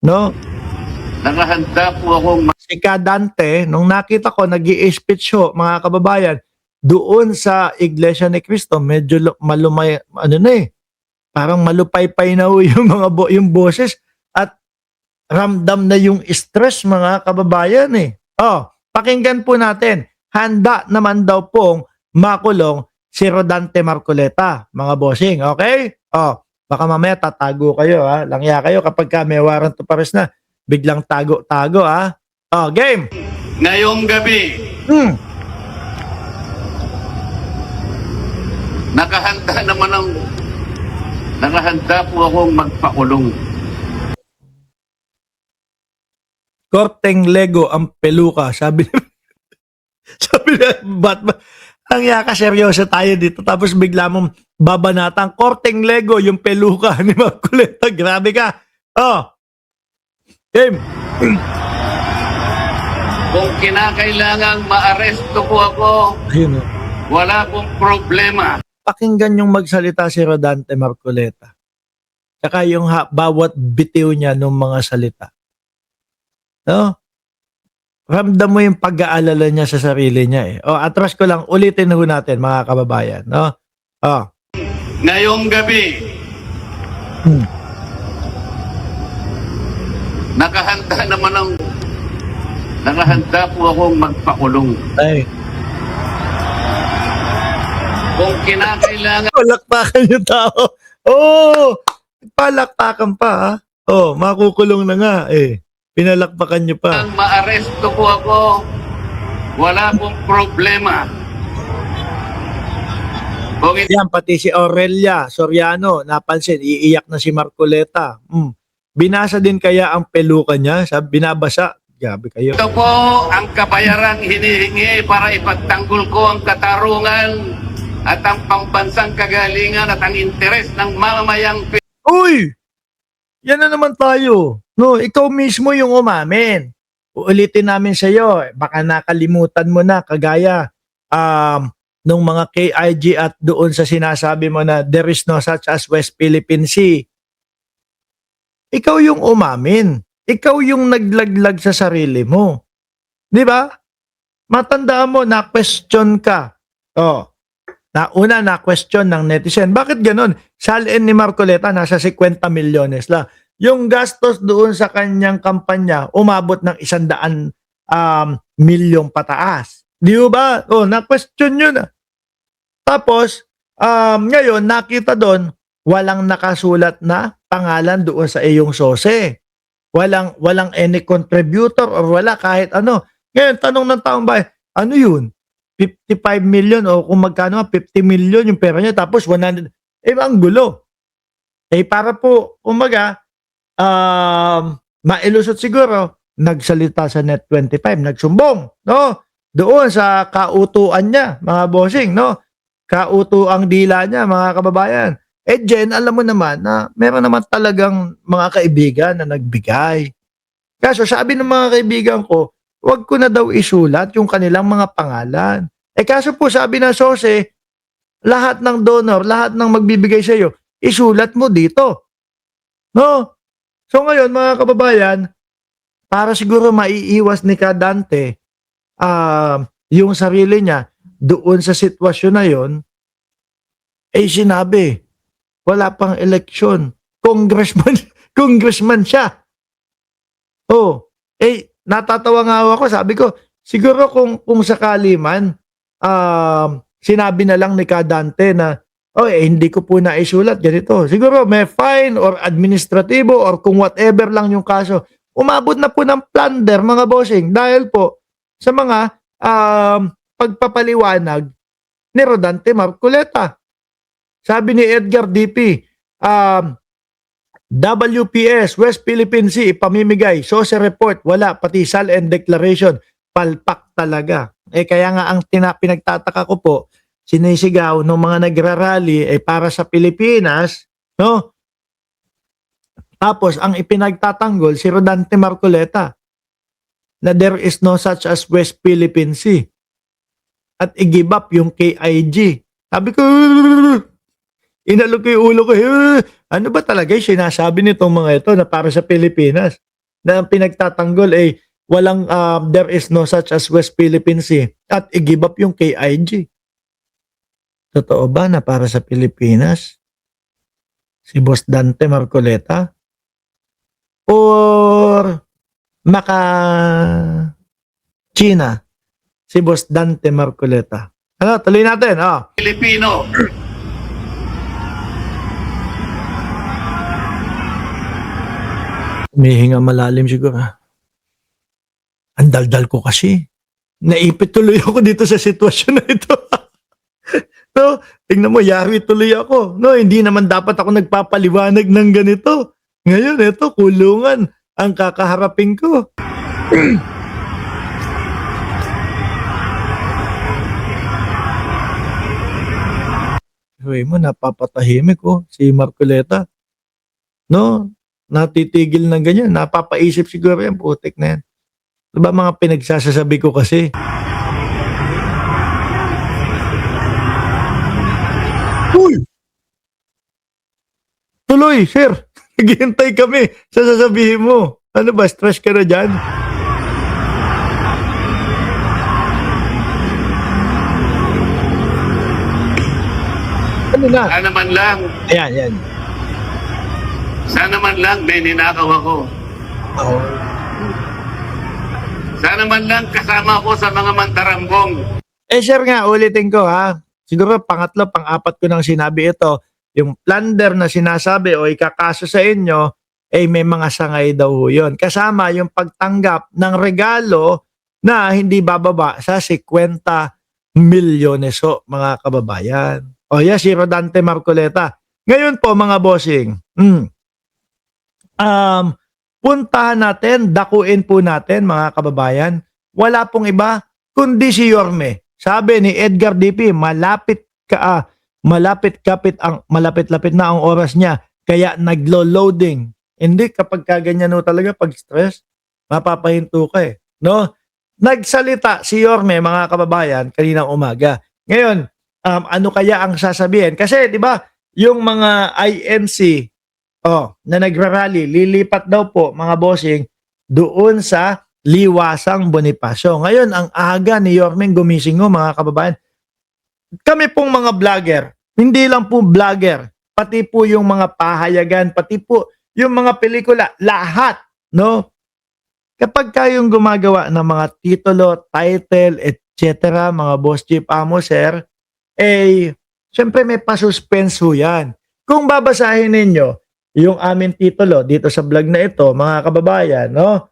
no? Nakahanda po akong Si Kadante, nung nakita ko nag-i-speech ho, mga kababayan, doon sa Iglesia ni Cristo, medyo malumay, ano na eh, parang malupaypay na ho yung mga yung boses at ramdam na yung stress, mga kababayan eh. Oh, pakinggan po natin. Handa naman daw pong makulong si Rodante Marcoleta, mga bossing, okay? Oh, baka mamaya tatago kayo ha. Langya kayo kapag ka may warrant to arrest na. Biglang tago-tago ha. Oh, game. ngayong gabi. Hmm. Nakahanda po akong magpakulong. Korteng Lego ang peluka, sabi sabi na Batman. Ang yaka, seryoso tayo dito. Tapos bigla mong babanatang Korteng Lego yung peluka ni Marcoleta. Grabe ka. Oh. Game. Kung kinakailangang maaresto po ako, Ayun oh. wala pong problema. Pakinggan yung magsalita si Rodante Marcoleta. Saka yung bawat bitiw niya ng mga salita. No? Ramdam mo yung pag-aalala niya sa sarili niya eh. O, atras ko lang, ulitin ho natin mga kababayan. No? O. Ngayong gabi, Hmm. nakahanda po akong magpakulong. Ay. Kung kinakailangan Palakpakan yung tao. Oo! Palakpakan pa ha. Oh, makukulong na nga eh. Pinalakpakan niyo pa. maaresto po ako, wala pong problema. Kung Yan, pati si Aurelia Soriano, napansin, iiyak na si Marcoleta. Binasa din kaya ang peluka niya? Sabi, binabasa. Gabi kayo. ito po ang kabayarang hinihingi para ipagtanggol ko ang katarungan at ang pambansang kagalingan at ang interes ng mamamayang Uy! Yan na naman tayo. No, ikaw mismo yung umamin. Uulitin namin sa iyo, baka nakalimutan mo na kagaya nung mga KIG at doon sa sinasabi mo na there is no such as West Philippine Sea. Ikaw yung umamin. Ikaw yung naglaglag sa sarili mo. 'Di ba? Matandaan mo na question ka. Oh. Na question ng netizen. Bakit ganun? Salin ni Marcoleta nasa 50 milyones la. Yung gastos doon sa kanyang kampanya umabot ng 100 milyong pataas. Di ba? Oh, na-question yun. Tapos, ngayon, nakita doon, walang nakasulat na pangalan doon sa iyong sose. Walang any contributor or wala kahit ano. Ngayon, tanong ng taong bayan, ano yun? 55 million o kung magkano 50 million yung pera niya tapos 100. Ang gulo. Para po, umaga, mailusot siguro, nagsalita sa Net25, nagsumbong, no? Doon sa kautuan niya, mga bossing, no? Kautuang dila niya, mga kababayan. Jen, alam mo naman na meron naman talagang mga kaibigan na nagbigay. Kaso sabi ng mga kaibigan ko, wag ko na daw isulat yung kanilang mga pangalan. Kaso po sabi ng sose, lahat ng donor, lahat ng magbibigay sa iyo, isulat mo dito. No? So ngayon mga kababayan, para siguro maiiwas ni Kadante yung sarili niya doon sa sitwasyon na yon, sinabi, wala pang eleksyon. Congressman siya. Oh, natatawa nga ako, sabi ko, siguro kung sakali man, sinabi na lang ni Kadante na, hindi ko po naisulat, ganito. Siguro may fine or administratibo or kung whatever lang yung kaso. Umabot na po ng plunder, mga bossing, dahil po sa mga pagpapaliwanag ni Rodante Marcoleta. Sabi ni Edgar DP, WPS, West Philippine Sea, ipamimigay. SOSE report, wala. Pati SALN declaration, palpak talaga. Kaya nga ang pinagtataka ko po, sinisigaw ng mga nagrarally para sa Pilipinas, no? Tapos, ang ipinagtatanggol, si Rodante Marcoleta, na there is no such as West Philippine Sea. At i-give up yung KIG. Sabi ko, inalok ko yung ulo ko. Ano ba talaga yung sinasabi nitong mga ito na para sa Pilipinas? na ang pinagtatanggol ay walang there is no such as West Philippine Sea at i-give up yung KIG. Totoo ba na para sa Pilipinas si Boss Dante Marcoleta or maka China si Boss Dante Marcoleta? Ano, tuloy natin. Pilipino. Humihinga malalim siguro. Ang daldal ko kasi. Naipit tuloy ako dito sa sitwasyon na ito. No, tingnan mo, yari tuloy ako. No, hindi naman dapat ako nagpapaliwanag ng ganito. Ngayon, ito, kulungan ang kakaharapin ko. Uy mo, napapatahimik si Marcoleta. No, natitigil ng ganyan. Napapaisip siguro yan, putik na yan. Diba mga pinagsasasabi ko kasi? Uy! Tuloy, sir. Naghihintay kami sa sasabihin mo. Ano ba, stress ka na dyan? Ano na? Sana man lang, Ayan. sana man lang may ninakaw ako. Oh. Sana man lang kasama ko sa mga mandarambong. Sir nga, ulitin ko ha. Siguro pangatlo, pang-apat ko nang sinabi ito. Yung plunder na sinasabi o ikakaso sa inyo, may mga sangay daw yun. Kasama yung pagtanggap ng regalo na hindi bababa sa 50 milyones mga kababayan. O yes, si Rodante Marcoleta. Ngayon po mga bossing, puntahan natin, dakuin po natin mga kababayan, wala pong iba kundi si Yorme. Sabi ni Edgar DP, malapit na ang oras niya kaya naglo-loading. Hindi kapag kaganyan talaga pag stress, mapapahinto ka no? Nagsalita si Yorme mga kababayan kaninang umaga. Ngayon, ano kaya ang sasabihin? Kasi 'di ba, yung mga INC na nagrarally, lilipat daw po mga bossing doon sa Liwasang Bonifacio. Ngayon, ang aga ni Yormeng gumising mga kababayan. Kami pong mga vlogger, hindi lang po vlogger, pati po yung mga pahayagan, pati po yung mga pelikula, lahat, no? Kapag kayong gumagawa ng mga titulo, title, etc., mga boss chief amo, sir, syempre may pa-suspense yan. Kung babasahin ninyo yung aming titulo dito sa vlog na ito, mga kababayan, no?